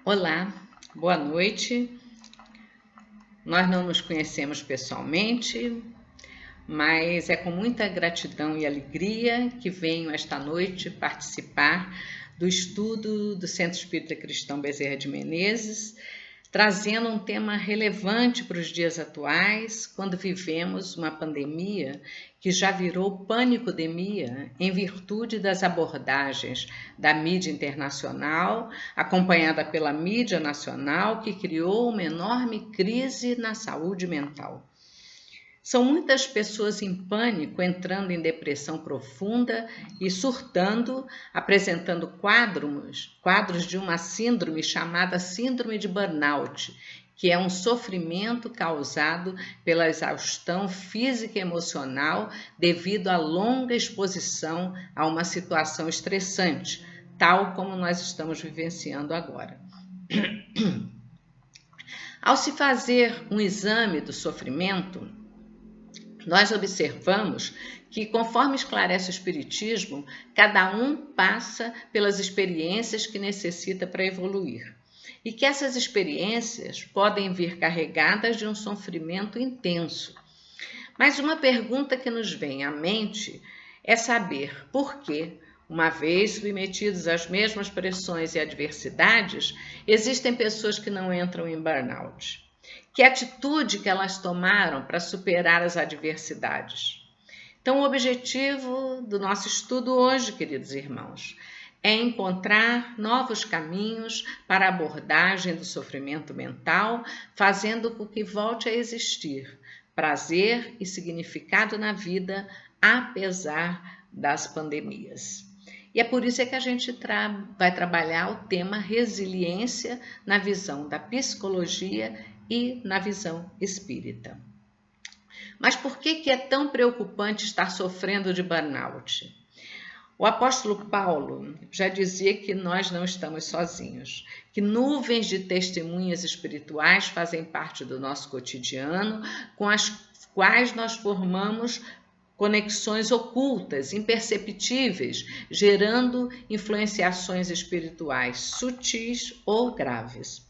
Olá, boa noite. Nós não nos conhecemos pessoalmente, mas é com muita gratidão e alegria que venho esta noite participar do estudo do Centro Espírita Cristão Bezerra de Menezes, trazendo um tema relevante para os dias atuais, quando vivemos uma pandemia que já virou panicodemia em virtude das abordagens da mídia internacional, acompanhada pela mídia nacional, que criou uma enorme crise na saúde mental. São muitas pessoas em pânico, entrando em depressão profunda e surtando, apresentando quadros de uma síndrome chamada síndrome de burnout, que é um sofrimento causado pela exaustão física e emocional devido à longa exposição a uma situação estressante, tal como nós estamos vivenciando agora. Ao se fazer um exame do sofrimento, nós observamos que, conforme esclarece o Espiritismo, cada um passa pelas experiências que necessita para evoluir. E que essas experiências podem vir carregadas de um sofrimento intenso. Mas uma pergunta que nos vem à mente é saber por que, uma vez submetidos às mesmas pressões e adversidades, existem pessoas que não entram em burnout. Que atitude que elas tomaram para superar as adversidades? Então, o objetivo do nosso estudo hoje, queridos irmãos, é encontrar novos caminhos para a abordagem do sofrimento mental, fazendo com que volte a existir prazer e significado na vida, apesar das pandemias. E é por isso que a gente vai trabalhar o tema resiliência na visão da psicologia e na visão espírita. Mas por que é tão preocupante estar sofrendo de burnout? O apóstolo Paulo já dizia que nós não estamos sozinhos, que nuvens de testemunhas espirituais fazem parte do nosso cotidiano, com as quais nós formamos conexões ocultas, imperceptíveis, gerando influenciações espirituais sutis ou graves.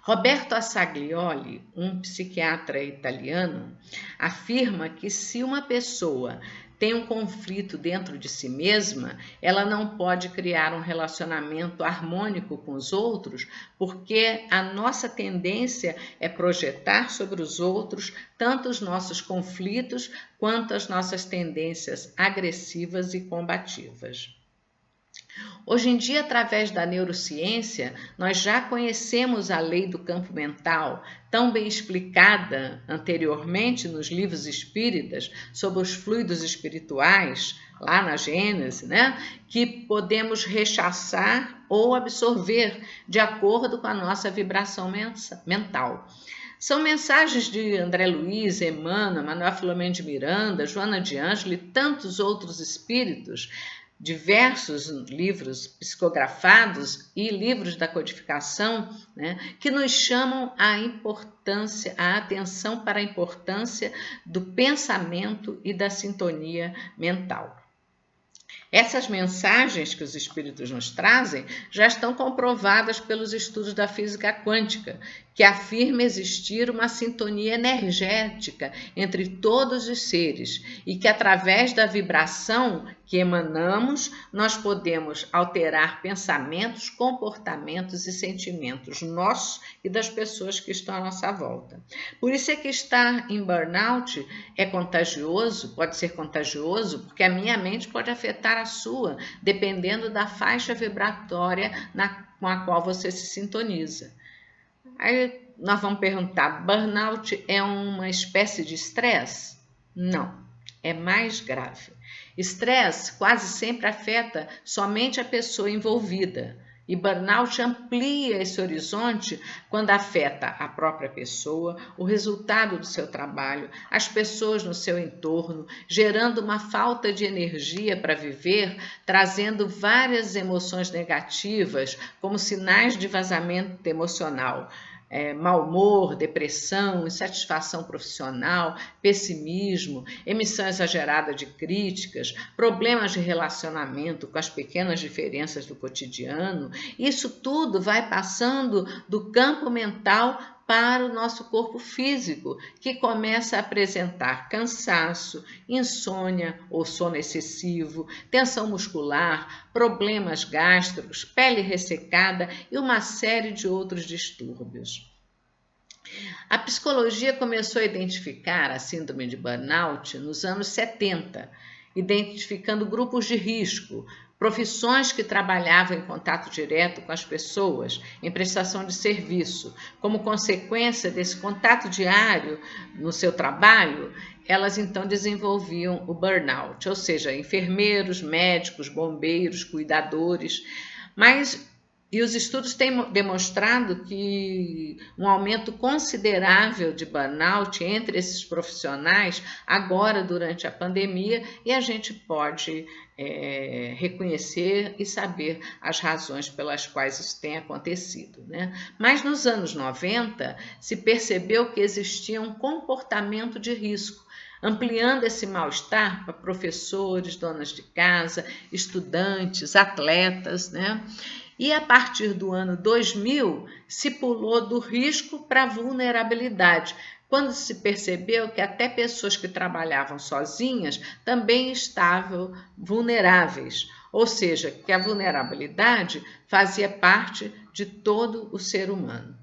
Roberto Assaglioli, um psiquiatra italiano, afirma que se uma pessoa tem um conflito dentro de si mesma, ela não pode criar um relacionamento harmônico com os outros, porque a nossa tendência é projetar sobre os outros tanto os nossos conflitos quanto as nossas tendências agressivas e combativas. Hoje em dia, através da neurociência, nós já conhecemos a lei do campo mental, tão bem explicada anteriormente nos livros espíritas sobre os fluidos espirituais, lá na Gênese, que podemos rechaçar ou absorver de acordo com a nossa vibração mental. São mensagens de André Luiz, Emmanuel, Manuel Filomeno de Miranda, Joana de Ângelo e tantos outros espíritos, diversos livros psicografados e livros da codificação, que nos chamam a atenção para a importância do pensamento e da sintonia mental. Essas mensagens que os espíritos nos trazem já estão comprovadas pelos estudos da física quântica, que afirma existir uma sintonia energética entre todos os seres e que, através da vibração que emanamos, nós podemos alterar pensamentos, comportamentos e sentimentos nossos e das pessoas que estão à nossa volta. Por isso é que estar em burnout é contagioso, pode ser contagioso, porque a minha mente pode afetar a sua, dependendo da faixa vibratória com a qual você se sintoniza. Aí nós vamos perguntar, burnout é uma espécie de estresse? Não, é mais grave. Estresse quase sempre afeta somente a pessoa envolvida. E burnout amplia esse horizonte quando afeta a própria pessoa, o resultado do seu trabalho, as pessoas no seu entorno, gerando uma falta de energia para viver, trazendo várias emoções negativas como sinais de vazamento emocional. mau humor, depressão, insatisfação profissional, pessimismo, emissão exagerada de críticas, problemas de relacionamento com as pequenas diferenças do cotidiano. Isso tudo vai passando do campo mental para o nosso corpo físico, que começa a apresentar cansaço, insônia ou sono excessivo, tensão muscular, problemas gástricos, pele ressecada e uma série de outros distúrbios. A psicologia começou a identificar a síndrome de burnout nos anos 70, identificando grupos de risco, profissões que trabalhavam em contato direto com as pessoas, em prestação de serviço. Como consequência desse contato diário no seu trabalho, elas então desenvolviam o burnout, ou seja, enfermeiros, médicos, bombeiros, cuidadores. E os estudos têm demonstrado que um aumento considerável de burnout entre esses profissionais agora durante a pandemia, e a gente pode reconhecer e saber as razões pelas quais isso tem acontecido, né? Mas nos anos 90 se percebeu que existia um comportamento de risco, ampliando esse mal-estar para professores, donas de casa, estudantes, atletas, né? E a partir do ano 2000, se pulou do risco para a vulnerabilidade, quando se percebeu que até pessoas que trabalhavam sozinhas também estavam vulneráveis, ou seja, que a vulnerabilidade fazia parte de todo o ser humano.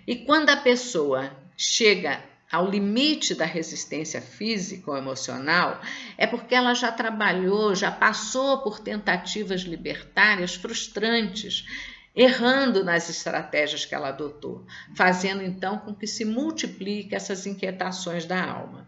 E quando a pessoa chega ao limite da resistência física ou emocional, é porque ela já trabalhou, já passou por tentativas libertárias frustrantes, errando nas estratégias que ela adotou, fazendo então com que se multiplique essas inquietações da alma.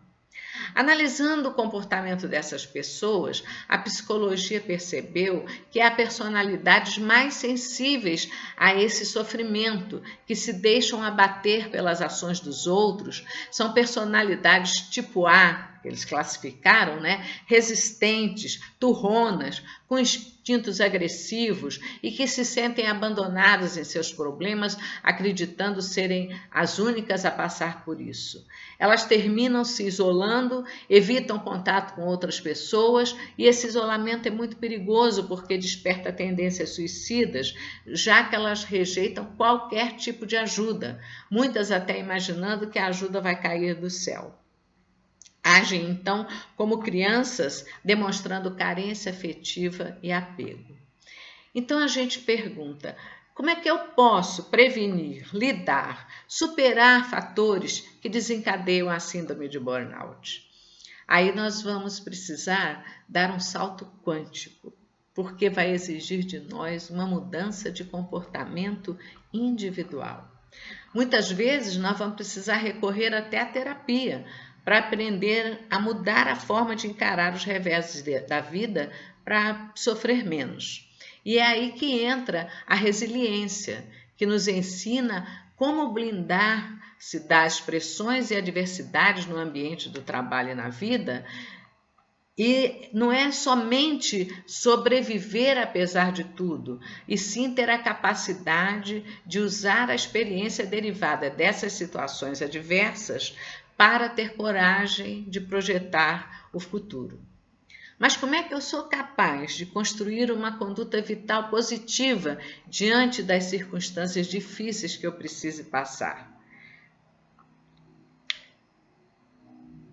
Analisando o comportamento dessas pessoas, a psicologia percebeu que há personalidades mais sensíveis a esse sofrimento, que se deixam abater pelas ações dos outros, são personalidades tipo A, que eles classificaram, né? Resistentes, turronas, com instintos agressivos e que se sentem abandonadas em seus problemas, acreditando serem as únicas a passar por isso. Elas terminam se isolando, evitam contato com outras pessoas, e esse isolamento é muito perigoso porque desperta tendências suicidas, já que elas rejeitam qualquer tipo de ajuda, muitas até imaginando que a ajuda vai cair do céu. Agem, então, como crianças, demonstrando carência afetiva e apego. Então, a gente pergunta: como é que eu posso prevenir, lidar, superar fatores que desencadeiam a síndrome de burnout? Aí nós vamos precisar dar um salto quântico, porque vai exigir de nós uma mudança de comportamento individual. Muitas vezes nós vamos precisar recorrer até à terapia, para aprender a mudar a forma de encarar os reveses da vida para sofrer menos. E é aí que entra a resiliência, que nos ensina como blindar-se das pressões e adversidades no ambiente do trabalho e na vida. E não é somente sobreviver apesar de tudo, e sim ter a capacidade de usar a experiência derivada dessas situações adversas para ter coragem de projetar o futuro. Mas como é que eu sou capaz de construir uma conduta vital positiva diante das circunstâncias difíceis que eu precise passar?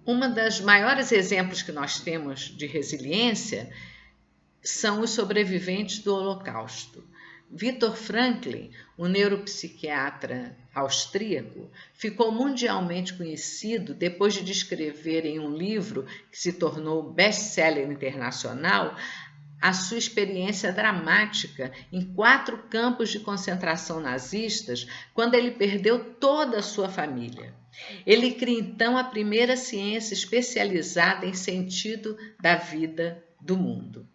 Um dos maiores exemplos que nós temos de resiliência são os sobreviventes do Holocausto. Viktor Frankl, um neuropsiquiatra austríaco, ficou mundialmente conhecido depois de descrever em um livro que se tornou best-seller internacional a sua experiência dramática em 4 campos de concentração nazistas, quando ele perdeu toda a sua família. Ele cria então a primeira ciência especializada em sentido da vida do mundo,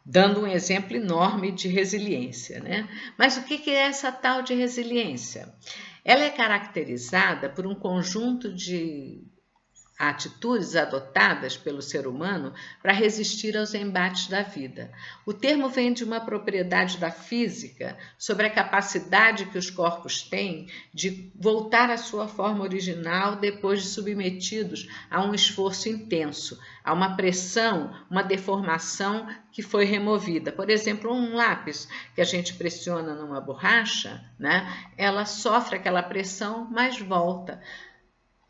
dando um exemplo enorme de resiliência, né? Mas o que é essa tal de resiliência? Ela é caracterizada por um conjunto de atitudes adotadas pelo ser humano para resistir aos embates da vida. O termo vem de uma propriedade da física sobre a capacidade que os corpos têm de voltar à sua forma original depois de submetidos a um esforço intenso, a uma pressão, uma deformação que foi removida. Por exemplo, um lápis que a gente pressiona numa borracha, né, ela sofre aquela pressão, mas volta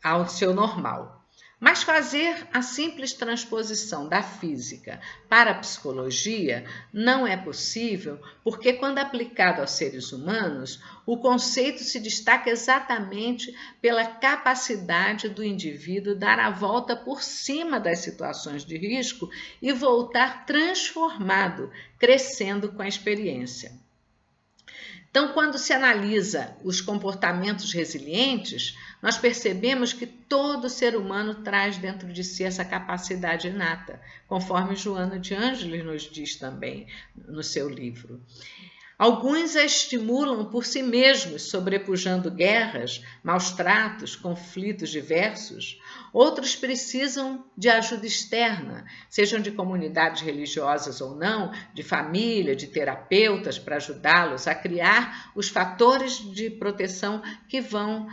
ao seu normal. Mas fazer a simples transposição da física para a psicologia não é possível, porque quando aplicado aos seres humanos, o conceito se destaca exatamente pela capacidade do indivíduo dar a volta por cima das situações de risco e voltar transformado, crescendo com a experiência. Então, quando se analisa os comportamentos resilientes, nós percebemos que todo ser humano traz dentro de si essa capacidade inata, conforme Joana de Ângeles nos diz também no seu livro. Alguns a estimulam por si mesmos, sobrepujando guerras, maus tratos, conflitos diversos. Outros precisam de ajuda externa, sejam de comunidades religiosas ou não, de família, de terapeutas, para ajudá-los a criar os fatores de proteção que vão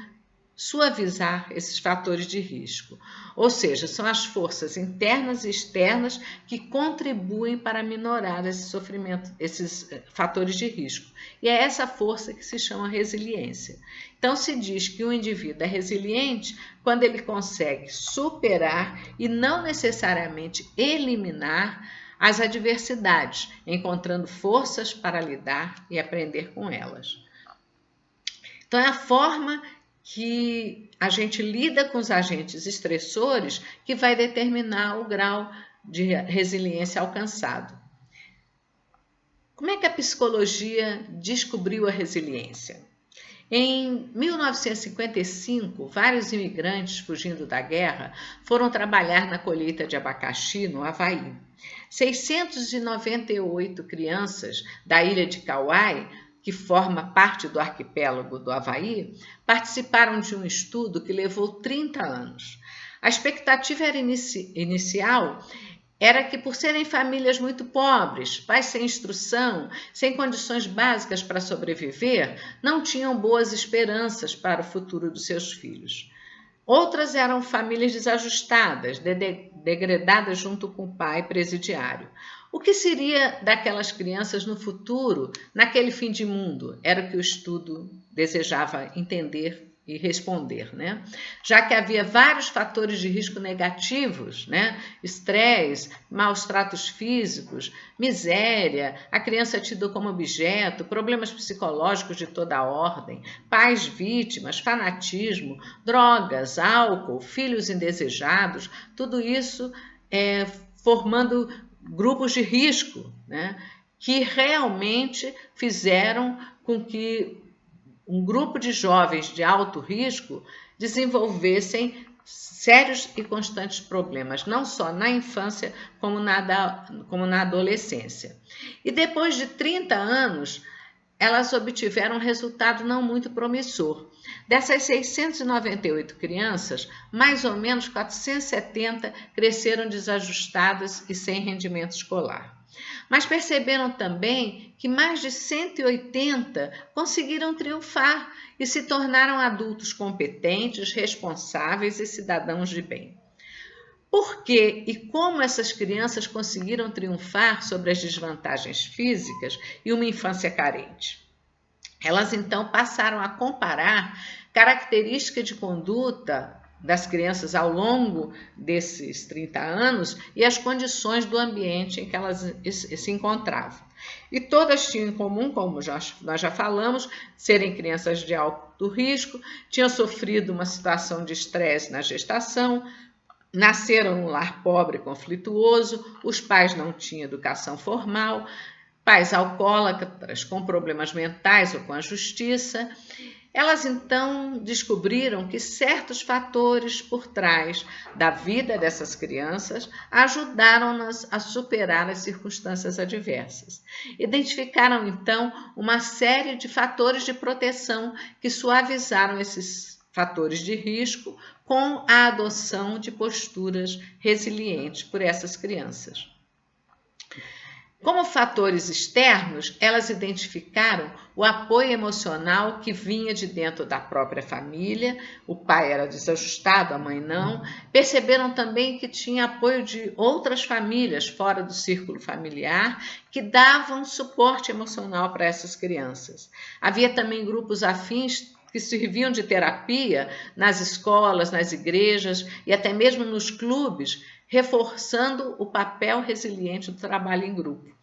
suavizar esses fatores de risco. Ou seja, são as forças internas e externas que contribuem para minorar esse sofrimento, esses fatores de risco. E é essa força que se chama resiliência. Então, se diz que o indivíduo é resiliente quando ele consegue superar e não necessariamente eliminar as adversidades, encontrando forças para lidar e aprender com elas. Então, é a forma que a gente lida com os agentes estressores que vai determinar o grau de resiliência alcançado. Como é que a psicologia descobriu a resiliência? Em 1955, vários imigrantes fugindo da guerra foram trabalhar na colheita de abacaxi no Havaí. 698 crianças da ilha de Kauai, que forma parte do arquipélago do Havaí, participaram de um estudo que levou 30 anos. A expectativa inicial era que, por serem famílias muito pobres, pais sem instrução, sem condições básicas para sobreviver, não tinham boas esperanças para o futuro dos seus filhos. Outras eram famílias desajustadas, degredadas junto com o pai presidiário. O que seria daquelas crianças no futuro, naquele fim de mundo? Era o que o estudo desejava entender e responder, né? Já que havia vários fatores de risco negativos, né? Estresse, maus tratos físicos, miséria, a criança tida como objeto, problemas psicológicos de toda a ordem, pais vítimas, fanatismo, drogas, álcool, filhos indesejados, tudo isso formando grupos de risco, né? Que realmente fizeram com que um grupo de jovens de alto risco desenvolvessem sérios e constantes problemas, não só na infância como na adolescência. E depois de 30 anos, elas obtiveram um resultado não muito promissor. Dessas 698 crianças, mais ou menos 470 cresceram desajustadas e sem rendimento escolar. Mas perceberam também que mais de 180 conseguiram triunfar e se tornaram adultos competentes, responsáveis e cidadãos de bem. Por que e como essas crianças conseguiram triunfar sobre as desvantagens físicas e uma infância carente? Elas então passaram a comparar características de conduta das crianças ao longo desses 30 anos e as condições do ambiente em que elas se encontravam. E todas tinham em comum, como nós já falamos, serem crianças de alto risco, tinham sofrido uma situação de estresse na gestação, nasceram num lar pobre e conflituoso, os pais não tinham educação formal, pais alcoólatras com problemas mentais ou com a justiça. Elas então descobriram que certos fatores por trás da vida dessas crianças ajudaram-nas a superar as circunstâncias adversas. Identificaram então uma série de fatores de proteção que suavizaram esses fatores de risco, com a adoção de posturas resilientes por essas crianças. Como fatores externos, elas identificaram o apoio emocional que vinha de dentro da própria família. O pai era desajustado, a mãe não. Perceberam também que tinha apoio de outras famílias fora do círculo familiar que davam suporte emocional para essas crianças. Havia também grupos afins que serviam de terapia nas escolas, nas igrejas e até mesmo nos clubes, reforçando o papel resiliente do trabalho em grupo.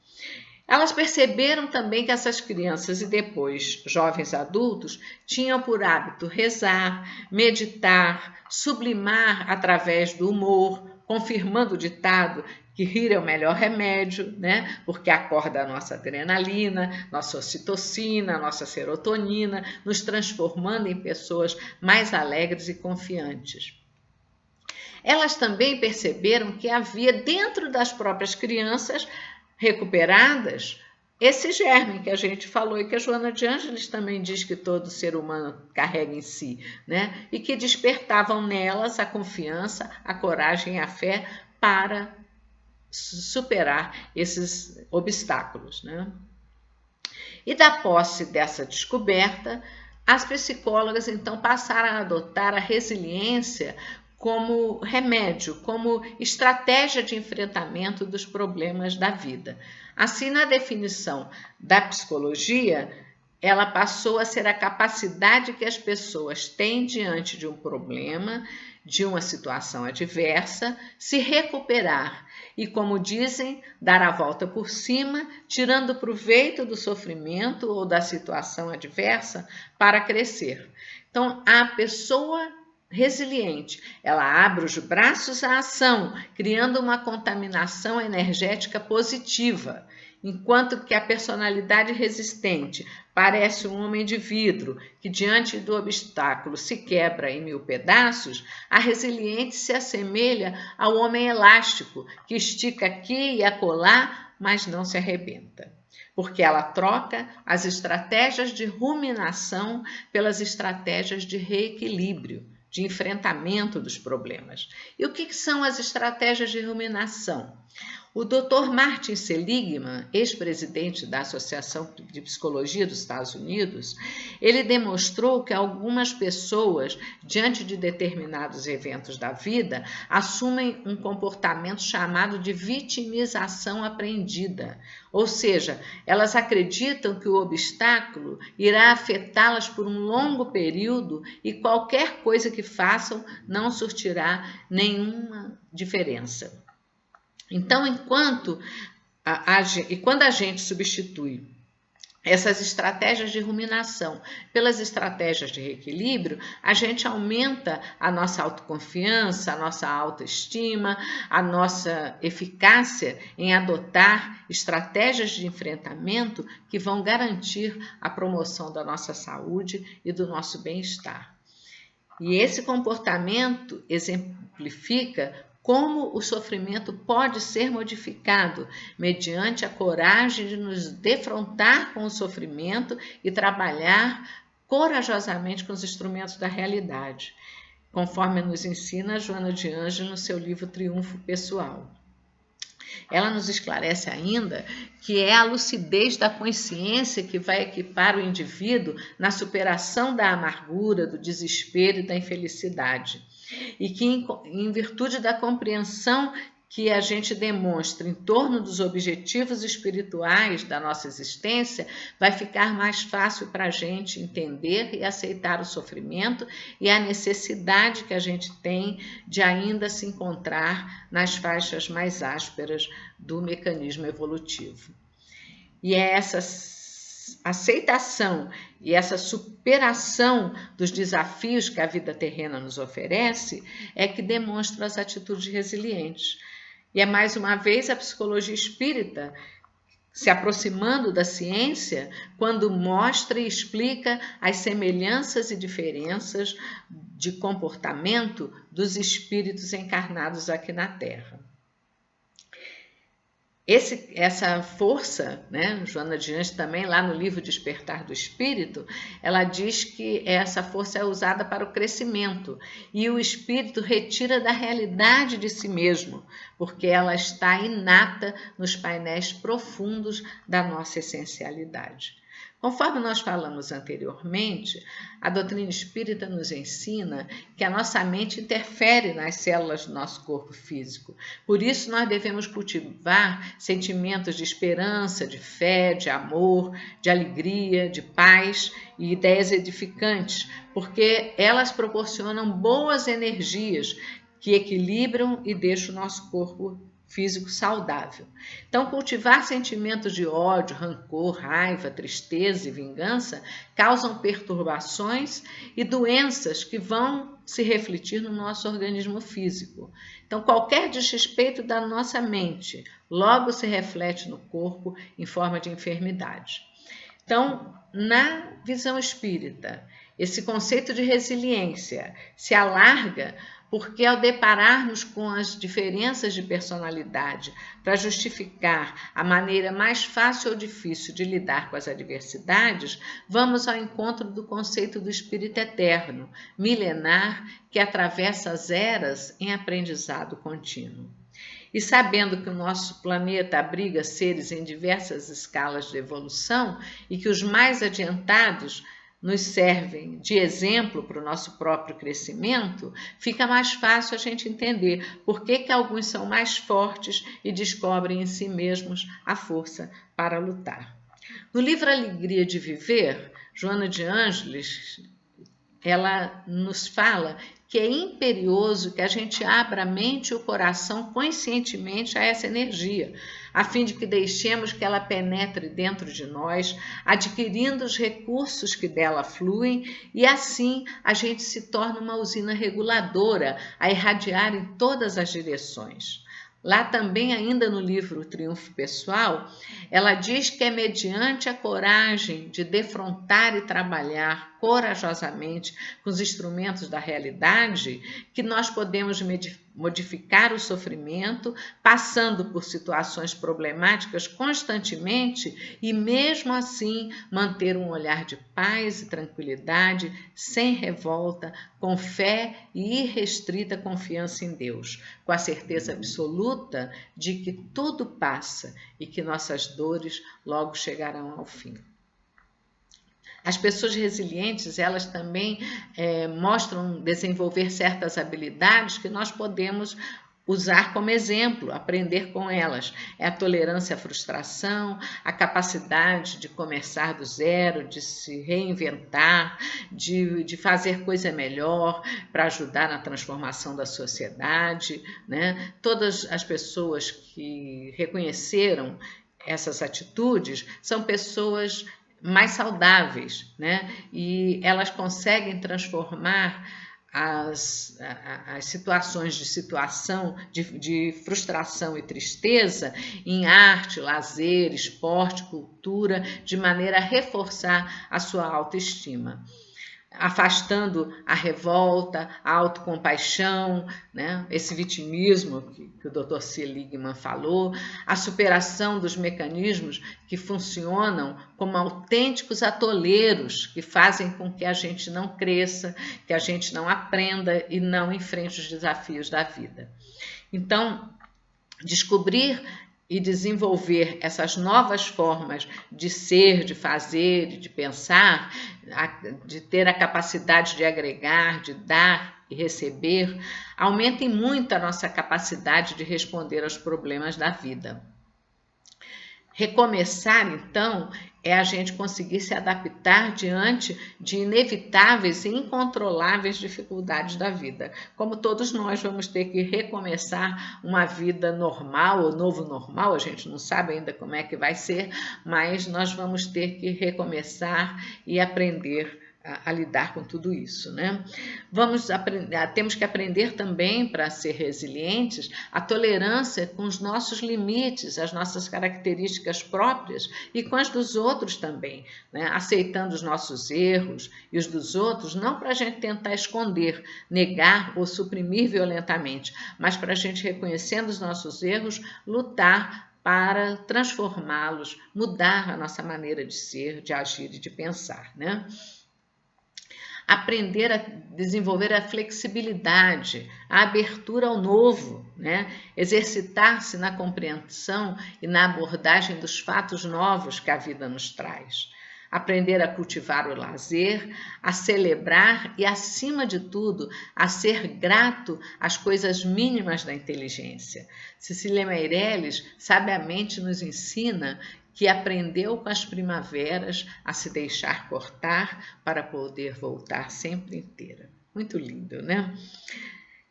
Elas perceberam também que essas crianças e depois jovens adultos tinham por hábito rezar, meditar, sublimar através do humor, confirmando o ditado que rir é o melhor remédio, né? Porque acorda a nossa adrenalina, nossa ocitocina, nossa serotonina, nos transformando em pessoas mais alegres e confiantes. Elas também perceberam que havia dentro das próprias crianças recuperadas esse germe que a gente falou e que a Joana de Ângeles também diz que todo ser humano carrega em si, né? E que despertavam nelas a confiança, a coragem e a fé para superar esses obstáculos, né? E da posse dessa descoberta, as psicólogas então passaram a adotar a resiliência como remédio, como estratégia de enfrentamento dos problemas da vida. Assim, na definição da psicologia, ela passou a ser a capacidade que as pessoas têm diante de um problema, de uma situação adversa, se recuperar e, como dizem, dar a volta por cima, tirando proveito do sofrimento ou da situação adversa para crescer. Então, a pessoa resiliente, ela abre os braços à ação, criando uma contaminação energética positiva, enquanto que a personalidade resistente parece um homem de vidro que diante do obstáculo se quebra em 1000 pedaços, a resiliente se assemelha ao homem elástico que estica aqui e acolá, mas não se arrebenta. Porque ela troca as estratégias de ruminação pelas estratégias de reequilíbrio, de enfrentamento dos problemas. E o que são as estratégias de ruminação? O Dr. Martin Seligman, ex-presidente da Associação de Psicologia dos Estados Unidos, ele demonstrou que algumas pessoas, diante de determinados eventos da vida, assumem um comportamento chamado de vitimização aprendida. Ou seja, elas acreditam que o obstáculo irá afetá-las por um longo período e qualquer coisa que façam não surtirá nenhuma diferença. Então, quando a gente substitui essas estratégias de ruminação pelas estratégias de reequilíbrio, a gente aumenta a nossa autoconfiança, a nossa autoestima, a nossa eficácia em adotar estratégias de enfrentamento que vão garantir a promoção da nossa saúde e do nosso bem-estar. E esse comportamento exemplifica como o sofrimento pode ser modificado mediante a coragem de nos defrontar com o sofrimento e trabalhar corajosamente com os instrumentos da realidade, conforme nos ensina a Joana de Ângeles no seu livro Triunfo Pessoal. Ela nos esclarece ainda que é a lucidez da consciência que vai equipar o indivíduo na superação da amargura, do desespero e da infelicidade. E que, em virtude da compreensão que a gente demonstra em torno dos objetivos espirituais da nossa existência, vai ficar mais fácil para a gente entender e aceitar o sofrimento e a necessidade que a gente tem de ainda se encontrar nas faixas mais ásperas do mecanismo evolutivo. E é essa aceitação e essa superação dos desafios que a vida terrena nos oferece é que demonstra as atitudes resilientes. E é mais uma vez a psicologia espírita se aproximando da ciência quando mostra e explica as semelhanças e diferenças de comportamento dos espíritos encarnados aqui na Terra. Essa força, né, Joana de Anjos também, lá no livro Despertar do Espírito, ela diz que essa força é usada para o crescimento e o espírito retira da realidade de si mesmo, porque ela está inata nos painéis profundos da nossa essencialidade. Conforme nós falamos anteriormente, a doutrina espírita nos ensina que a nossa mente interfere nas células do nosso corpo físico. Por isso, nós devemos cultivar sentimentos de esperança, de fé, de amor, de alegria, de paz e ideias edificantes, porque elas proporcionam boas energias que equilibram e deixam o nosso corpo físico saudável. Então, cultivar sentimentos de ódio, rancor, raiva, tristeza e vingança causam perturbações e doenças que vão se refletir no nosso organismo físico. Então, qualquer desrespeito da nossa mente logo se reflete no corpo em forma de enfermidade. Então, na visão espírita, esse conceito de resiliência se alarga porque, ao depararmos com as diferenças de personalidade para justificar a maneira mais fácil ou difícil de lidar com as adversidades, vamos ao encontro do conceito do espírito eterno, milenar, que atravessa as eras em aprendizado contínuo. E sabendo que o nosso planeta abriga seres em diversas escalas de evolução e que os mais adiantados nos servem de exemplo para o nosso próprio crescimento, fica mais fácil a gente entender por que alguns são mais fortes e descobrem em si mesmos a força para lutar. No livro Alegria de Viver, Joana de Ângeles, ela nos fala que é imperioso que a gente abra a mente e o coração conscientemente a essa energia, a fim de que deixemos que ela penetre dentro de nós, adquirindo os recursos que dela fluem, e assim a gente se torna uma usina reguladora a irradiar em todas as direções. Lá também, ainda no livro Triunfo Pessoal, ela diz que é mediante a coragem de defrontar e trabalhar corajosamente com os instrumentos da realidade que nós podemos modificar o sofrimento, passando por situações problemáticas constantemente e, mesmo assim, manter um olhar de paz e tranquilidade, sem revolta, com fé e irrestrita confiança em Deus, com a certeza absoluta de que tudo passa e que nossas dores logo chegarão ao fim. As pessoas resilientes, elas também mostram desenvolver certas habilidades que nós podemos usar como exemplo, aprender com elas. É a tolerância à frustração, a capacidade de começar do zero, de se reinventar, de fazer coisa melhor para ajudar na transformação da sociedade, né? Todas as pessoas que reconheceram essas atitudes são pessoas mais saudáveis, né? E elas conseguem transformar as situações de frustração e tristeza em arte, lazer, esporte, cultura, de maneira a reforçar a sua autoestima, afastando a revolta, a autocompaixão, né? Esse vitimismo que o Dr. Seligman falou, a superação dos mecanismos que funcionam como autênticos atoleiros que fazem com que a gente não cresça, que a gente não aprenda e não enfrente os desafios da vida. Então, descobrir e desenvolver essas novas formas de ser, de fazer, de pensar, de ter a capacidade de agregar, de dar e receber, aumentem muito a nossa capacidade de responder aos problemas da vida. Recomeçar, então, é a gente conseguir se adaptar diante de inevitáveis e incontroláveis dificuldades da vida. Como todos nós vamos ter que recomeçar uma vida normal ou novo normal, a gente não sabe ainda como é que vai ser, mas nós vamos ter que recomeçar e aprender a lidar com tudo isso, né? Temos que aprender também, para ser resilientes, a tolerância com os nossos limites, as nossas características próprias e com as dos outros também, né? Aceitando os nossos erros e os dos outros, não para a gente tentar esconder, negar ou suprimir violentamente, mas para a gente, reconhecendo os nossos erros, lutar para transformá-los, mudar a nossa maneira de ser, de agir e de pensar, né? Aprender a desenvolver a flexibilidade, a abertura ao novo, né? Exercitar-se na compreensão e na abordagem dos fatos novos que a vida nos traz. Aprender a cultivar o lazer, a celebrar e, acima de tudo, a ser grato às coisas mínimas da inteligência. Cecília Meirelles sabiamente nos ensina que aprendeu com as primaveras a se deixar cortar para poder voltar sempre inteira. Muito lindo, né?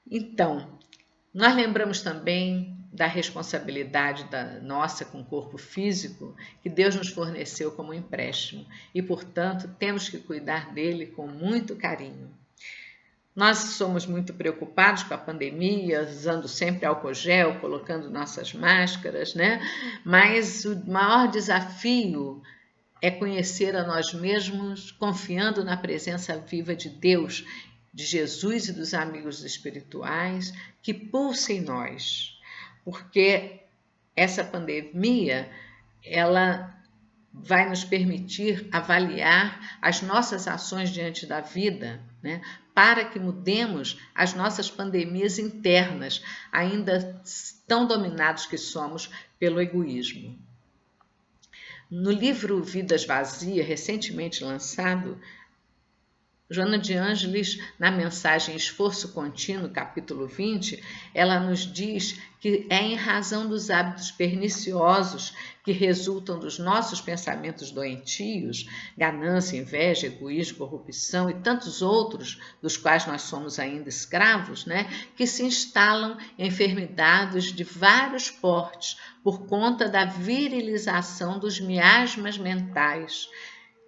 Então, nós lembramos também da responsabilidade nossa com o corpo físico que Deus nos forneceu como empréstimo e, portanto, temos que cuidar dele com muito carinho. Nós somos muito preocupados com a pandemia, usando sempre álcool gel, colocando nossas máscaras, né? Mas o maior desafio é conhecer a nós mesmos, confiando na presença viva de Deus, de Jesus e dos amigos espirituais que pulsam em nós. Porque essa pandemia, ela vai nos permitir avaliar as nossas ações diante da vida, né? Para que mudemos as nossas pandemias internas, ainda tão dominados que somos pelo egoísmo. No livro Vidas Vazias, recentemente lançado, Joana de Ângeles, na mensagem Esforço Contínuo, capítulo 20, ela nos diz que é em razão dos hábitos perniciosos que resultam dos nossos pensamentos doentios, ganância, inveja, egoísmo, corrupção e tantos outros, dos quais nós somos ainda escravos, né, que se instalam enfermidades de vários portes por conta da virilização dos miasmas mentais,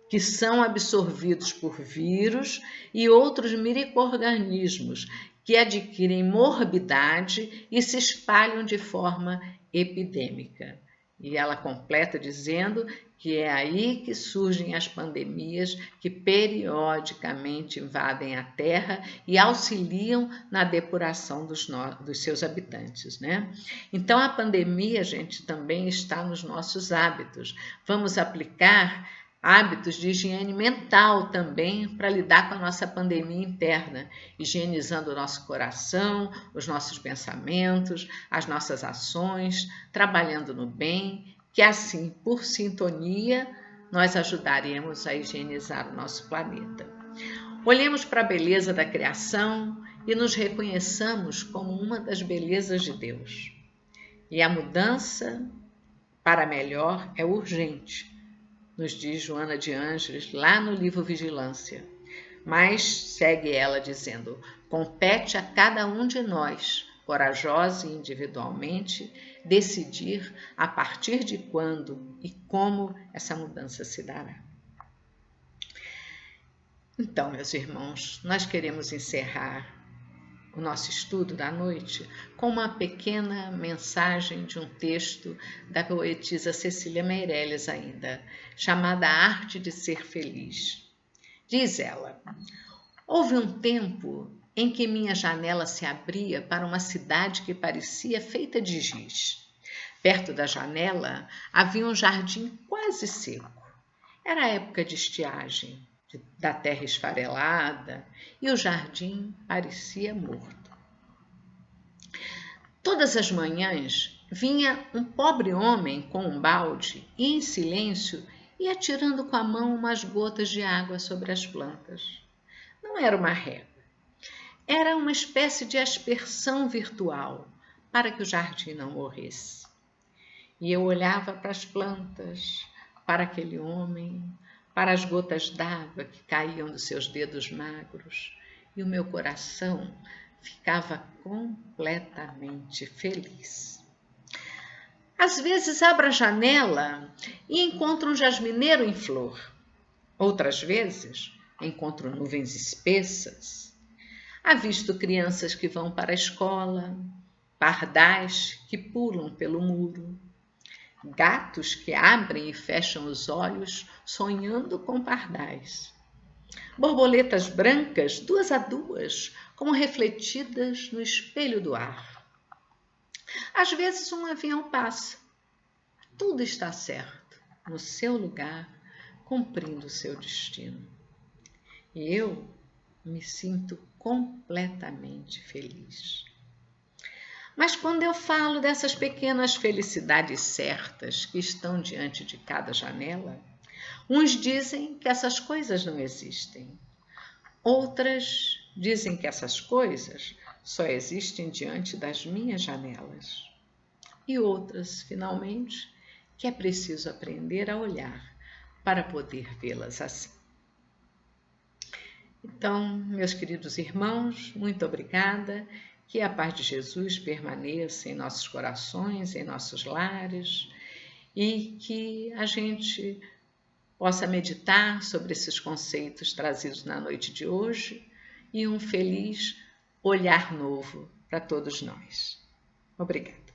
que são absorvidos por vírus e outros micro-organismos que adquirem morbidade e se espalham de forma epidêmica. E ela completa dizendo que é aí que surgem as pandemias que periodicamente invadem a Terra e auxiliam na depuração dos seus habitantes, né? Então a pandemia, gente, também está nos nossos hábitos. Vamos aplicar hábitos de higiene mental também para lidar com a nossa pandemia interna, higienizando o nosso coração, os nossos pensamentos, as nossas ações, trabalhando no bem, que assim, por sintonia, nós ajudaremos a higienizar o nosso planeta. Olhemos para a beleza da criação e nos reconheçamos como uma das belezas de Deus. E a mudança para melhor é urgente, nos diz Joana de Ângeles lá no livro Vigilância. Mas segue ela dizendo: compete a cada um de nós, corajosa e individualmente, decidir a partir de quando e como essa mudança se dará. Então, meus irmãos, nós queremos encerrar o nosso estudo da noite com uma pequena mensagem de um texto da poetisa Cecília Meirelles ainda, chamada Arte de Ser Feliz. Diz ela: houve um tempo em que minha janela se abria para uma cidade que parecia feita de giz. Perto da janela havia um jardim quase seco. Era a época de estiagem, da terra esfarelada, e o jardim parecia morto. Todas as manhãs vinha um pobre homem com um balde e, em silêncio, ia tirando com a mão umas gotas de água sobre as plantas. Não era uma régua, era uma espécie de aspersão virtual para que o jardim não morresse. E eu olhava para as plantas, para aquele homem, para as gotas d'água que caíam dos seus dedos magros, e o meu coração ficava completamente feliz. Às vezes abro a janela e encontro um jasmineiro em flor. Outras vezes encontro nuvens espessas. Avisto crianças que vão para a escola, pardais que pulam pelo muro, gatos que abrem e fecham os olhos sonhando com pardais. Borboletas brancas, 2 a 2, como refletidas no espelho do ar. Às vezes um avião passa tudo está certo, no seu lugar, cumprindo o seu destino. E eu me sinto completamente feliz. Mas quando eu falo dessas pequenas felicidades certas que estão diante de cada janela, uns dizem que essas coisas não existem. Outras dizem que essas coisas só existem diante das minhas janelas. E outras, finalmente, que é preciso aprender a olhar para poder vê-las assim. Então, meus queridos irmãos, muito obrigada. Que a paz de Jesus permaneça em nossos corações, em nossos lares, e que a gente possa meditar sobre esses conceitos trazidos na noite de hoje e um feliz olhar novo para todos nós. Obrigada.